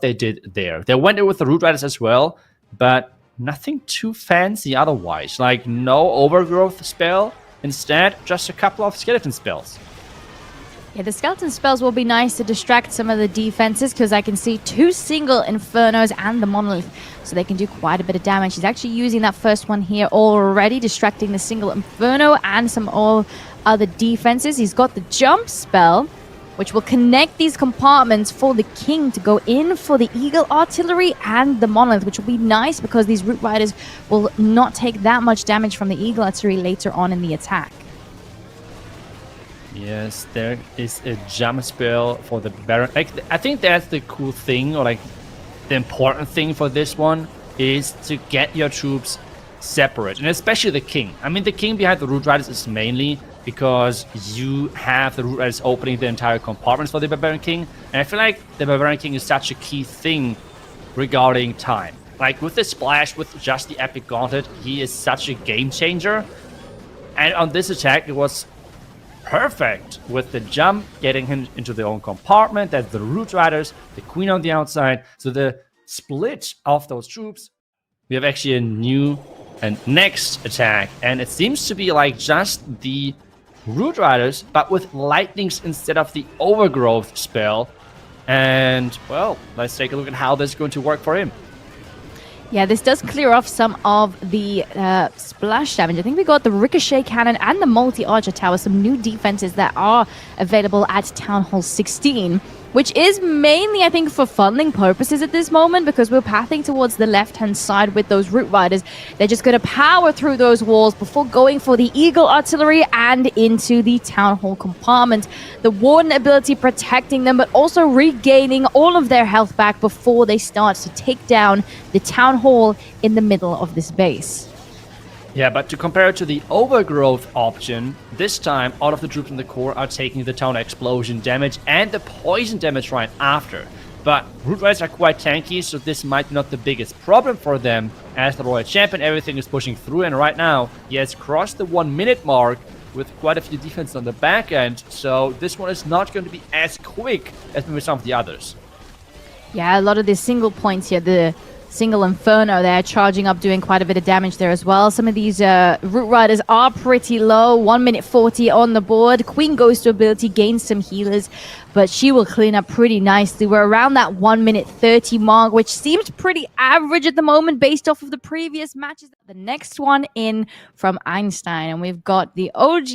they did there. They went in with the Root Riders as well, but nothing too fancy otherwise. Like no overgrowth spell, instead just a couple of skeleton spells. Yeah, the skeleton spells will be nice to distract some of the defenses because I can see 2 single Infernos and the Monolith, so they can do quite a bit of damage. He's actually using that first one here already, distracting the single Inferno and some all other defenses. He's got the jump spell, which will connect these compartments for the King to go in for the Eagle Artillery and the Monolith, which will be nice because these Root Riders will not take that much damage from the Eagle Artillery later on in the attack. Yes, there is a jump spell for the Baron. Like, I think that's the cool thing, or like the important thing for this one, is to get your troops separate, and especially the King. I mean, the King behind the Root Riders is mainly because you have the Root Riders opening the entire compartments for the Barbarian King, and I feel like the Barbarian King is such a key thing regarding time. Like with the splash, with just the Epic Gauntlet, he is such a game changer, and on this attack it was perfect with the jump, getting him into their own compartment. That's the Root Riders, the Queen on the outside. So the split of those troops, we have actually a new and next attack, and it seems to be like just the Root Riders, but with lightnings instead of the overgrowth spell. And well, let's take a look at how this is going to work for him. Yeah, this does clear off some of the splash damage. I think we got the Ricochet Cannon and the Multi-Archer Tower, some new defenses that are available at Town Hall 16, which is mainly, I think, for funding purposes at this moment, because we're pathing towards the left-hand side with those Root Riders. They're just going to power through those walls before going for the Eagle Artillery and into the Town Hall compartment. The Warden ability protecting them, but also regaining all of their health back before they start to take down the Town Hall in the middle of this base. Yeah, but to compare it to the overgrowth option, this time all of the troops in the core are taking the town explosion damage and the poison damage right after. But Root Riders are quite tanky, so this might be not the biggest problem for them. As the Royal Champion, everything is pushing through, and right now he has crossed the 1 minute mark with quite a few defenses on the back end, so this one is not going to be as quick as maybe some of the others. Yeah, a lot of the single points here, the single Inferno there, charging up, doing quite a bit of damage there as well. Some of these Root Riders are pretty low. 1 minute 40 on the board. Queen goes to ability, gains some healers, but she will clean up pretty nicely. We're around that 1 minute 30 mark, which seems pretty average at the moment based off of the previous matches. The next one in from Einstein, and we've got the OG,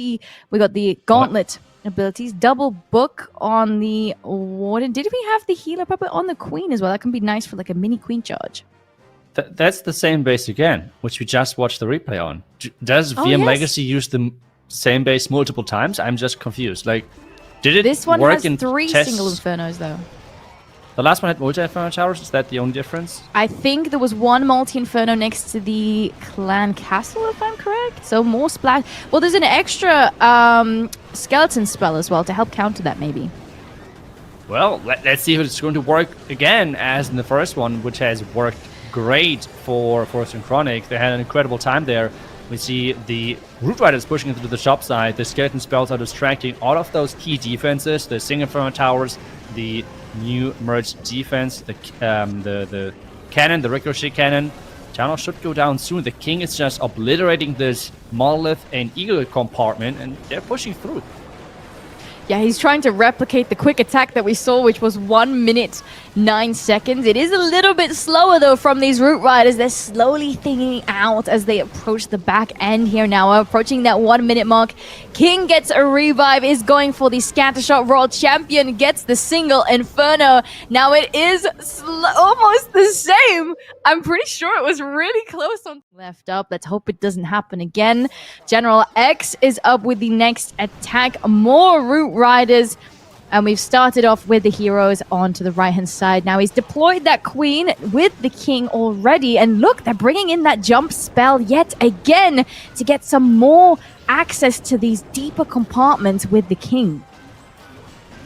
we got the Gauntlet abilities, double book on the Warden. Did we have the healer puppet on the Queen as well? That can be nice for like a mini Queen charge. That's the same base again, which we just watched the replay on. Does VM yes. Legacy use the same base multiple times? I'm just confused. Like, did it This one work has in 3 tests? single Infernos though. The last one had multi-Inferno towers. Is that the only difference? I think there was 1 multi-Inferno next to the Clan Castle, if I'm correct. So more splash. Well, there's an extra skeleton spell as well to help counter that, maybe. Well, let's see if it's going to work again as in the first one, which has worked great for Synchronic. They had an incredible time there. We see the Root Riders pushing into the shop side. The skeleton spells are distracting all of those key defenses. The single Inferno towers, the new merged defense, the cannon, the Ricochet Cannon. Channel should go down soon. The King is just obliterating this Monolith and Eagle compartment, and they're pushing through. Yeah, he's trying to replicate the quick attack that we saw, which was 1 minute 9 seconds. It is a little bit slower, though, from these Root Riders. They're slowly thinning out as they approach the back end here now. We're approaching that 1 minute mark. King gets a revive, is going for the scatter shot. Royal Champion gets the single Inferno. Now it is almost the same. I'm pretty sure it was really close on left up. Let's hope it doesn't happen again. General X is up with the next attack. More Root Riders. And we've started off with the heroes onto the right-hand side. Now he's deployed that Queen with the King already. And look, they're bringing in that jump spell yet again to get some more access to these deeper compartments with the King.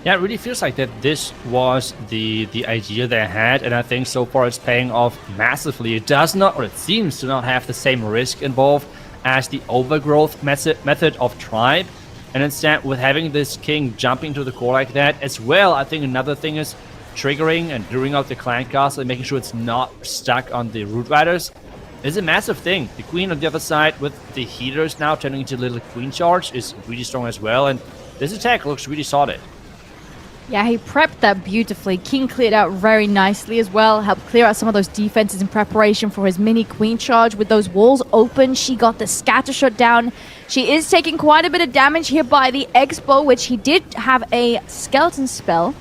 Yeah, it really feels like that this was the idea they had, and I think so far it's paying off massively. It does not, or it seems to not have the same risk involved as the overgrowth method of Tribe. And instead, with having this King jumping to the core like that as well, I think another thing is triggering and luring out the clan castle and making sure it's not stuck on the root riders is a massive thing. The queen on the other side with the healers now turning into little queen charge is really strong as well, and this attack looks really solid. Yeah, he prepped that beautifully. King cleared out very nicely as well. Helped clear out some of those defenses in preparation for his mini queen charge. With those walls open, she got the scatter shot down. She is taking quite a bit of damage here by the X-Bow, which he did have a skeleton spell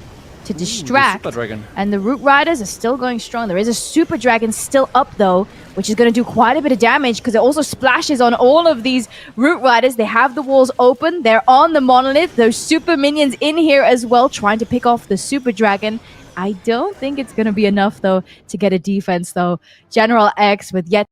to distract. Super Dragon. And the Root Riders are still going strong. There is a Super Dragon still up, though, which is going to do quite a bit of damage because it also splashes on all of these Root Riders. They have the walls open. They're on the Monolith. Those Super Minions in here as well, trying to pick off the Super Dragon. I don't think it's going to be enough, though, to get a defense, though. General X with yet